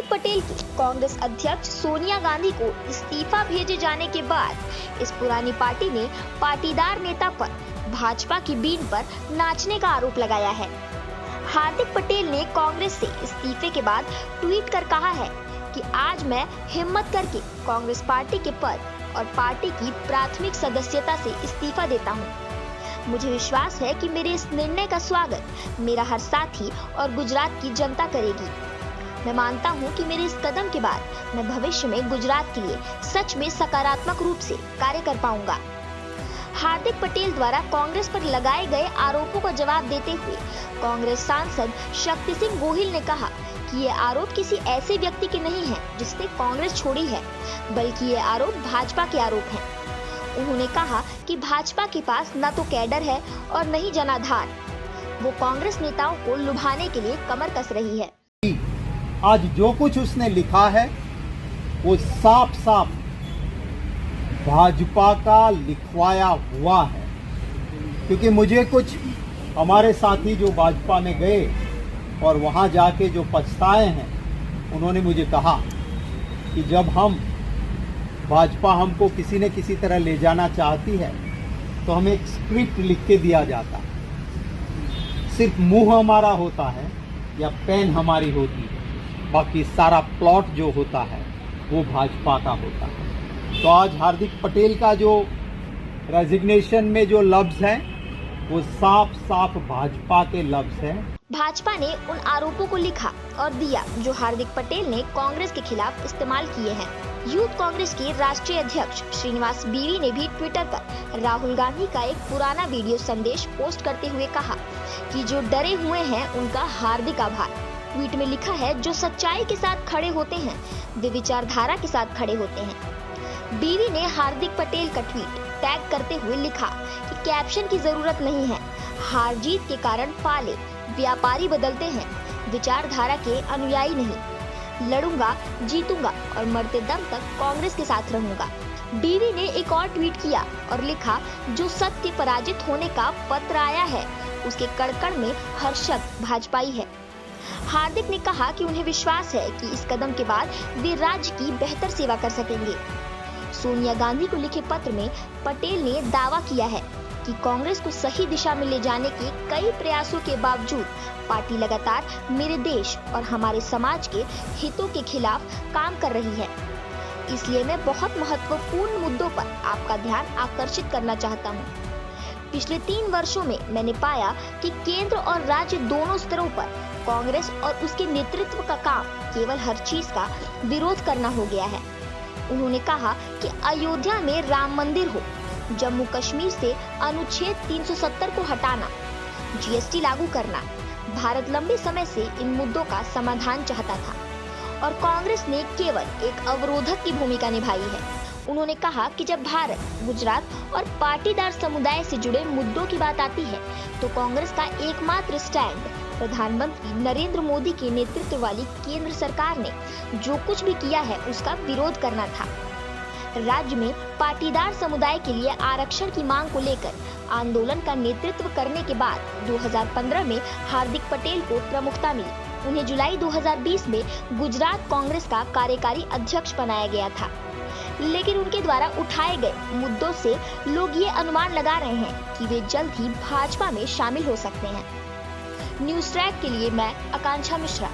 हार्दिक पटेल की कांग्रेस अध्यक्ष सोनिया गांधी को इस्तीफा भेजे जाने के बाद इस पुरानी पार्टी ने पाटीदार नेता पर भाजपा की बीन पर नाचने का आरोप लगाया है। हार्दिक पटेल ने कांग्रेस से इस्तीफे के बाद ट्वीट कर कहा है कि आज मैं हिम्मत करके कांग्रेस पार्टी के पद और पार्टी की प्राथमिक सदस्यता से इस्तीफा देता हूं। मुझे विश्वास है कि मेरे इस निर्णय का स्वागत मेरा हर साथी और गुजरात की जनता करेगी। मैं मानता हूं कि मेरे इस कदम के बाद मैं भविष्य में गुजरात के लिए सच में सकारात्मक रूप से कार्य कर पाऊंगा। हार्दिक पटेल द्वारा कांग्रेस पर लगाए गए आरोपों का जवाब देते हुए कांग्रेस सांसद शक्ति सिंह गोहिल ने कहा कि ये आरोप किसी ऐसे व्यक्ति के नहीं है जिसने कांग्रेस छोड़ी है, बल्कि ये आरोप भाजपा के आरोप हैं। उन्होंने कहा कि भाजपा के पास न तो कैडर है और न ही जनाधार। वो कांग्रेस नेताओं को लुभाने के लिए कमर कस रही है। आज जो कुछ उसने लिखा है वो साफ साफ भाजपा का लिखवाया हुआ है, क्योंकि मुझे कुछ हमारे साथी जो भाजपा में गए और वहां जाके जो पछताए हैं, उन्होंने मुझे कहा कि जब भाजपा हमको किसी न किसी तरह ले जाना चाहती है तो हमें एक स्क्रिप्ट लिख के दिया जाता है, सिर्फ मुंह हमारा होता है या पेन हमारी होती है, बाकी सारा प्लॉट जो होता है वो भाजपा का होता है। तो आज हार्दिक पटेल का जो रेजिग्नेशन में जो लफ्ज है वो साफ साफ भाजपा के लफ्ज हैं। भाजपा ने उन आरोपों को लिखा और दिया जो हार्दिक पटेल ने कांग्रेस के खिलाफ इस्तेमाल किए हैं। यूथ कांग्रेस के राष्ट्रीय अध्यक्ष श्रीनिवास बीवी ने भी ट्विटर पर राहुल गांधी का एक पुराना वीडियो संदेश पोस्ट करते हुए कहा कि जो डरे हुए हैं उनका हार्दिक आभार। ट्वीट में लिखा है, जो सच्चाई के साथ खड़े होते हैं वे विचारधारा के साथ खड़े होते हैं। बीवी ने हार्दिक पटेल का ट्वीट टैग करते हुए लिखा कि कैप्शन की जरूरत नहीं है, हार जीत के कारण पाले व्यापारी बदलते हैं, विचारधारा के अनुयायी नहीं। लड़ूंगा, जीतूंगा और मरते दम तक कांग्रेस के साथ रहूंगा। बीवी ने एक और ट्वीट किया और लिखा, जो सत्य पराजित होने का पत्र आया है उसके कड़कड़ में हर शब्द भाजपाई है। हार्दिक ने कहा कि उन्हें विश्वास है कि इस कदम के बाद वे राज्य की बेहतर सेवा कर सकेंगे। सोनिया गांधी को लिखे पत्र में पटेल ने दावा किया है कि कांग्रेस को सही दिशा में ले जाने के कई प्रयासों के बावजूद पार्टी लगातार मेरे देश और हमारे समाज के हितों के खिलाफ काम कर रही है। इसलिए मैं बहुत महत्वपूर्ण मुद्दों पर आपका ध्यान आकर्षित करना चाहता हूँ। पिछले 3 वर्षों में मैंने पाया कि केंद्र और राज्य दोनों स्तरों पर कांग्रेस और उसके नेतृत्व का काम केवल हर चीज का विरोध करना हो गया है। उन्होंने कहा कि अयोध्या में राम मंदिर हो, जम्मू कश्मीर से अनुच्छेद 370 को हटाना, जीएसटी लागू करना, भारत लंबे समय से इन मुद्दों का समाधान चाहता था और कांग्रेस ने केवल एक अवरोधक की भूमिका निभाई है। उन्होंने कहा कि जब भारत, गुजरात और पाटीदार समुदाय से जुड़े मुद्दों की बात आती है तो कांग्रेस का एकमात्र स्टैंड प्रधानमंत्री नरेंद्र मोदी के नेतृत्व वाली केंद्र सरकार ने जो कुछ भी किया है उसका विरोध करना था। राज्य में पाटीदार समुदाय के लिए आरक्षण की मांग को लेकर आंदोलन का नेतृत्व करने के बाद 2015 में हार्दिक पटेल को प्रमुखता मिली। उन्हें जुलाई 2020 में गुजरात कांग्रेस का कार्यकारी अध्यक्ष बनाया गया था, लेकिन उनके द्वारा उठाए गए मुद्दों से लोग ये अनुमान लगा रहे हैं कि वे जल्द ही भाजपा में शामिल हो सकते हैं। न्यूज़ ट्रैक के लिए मैं आकांक्षा मिश्रा।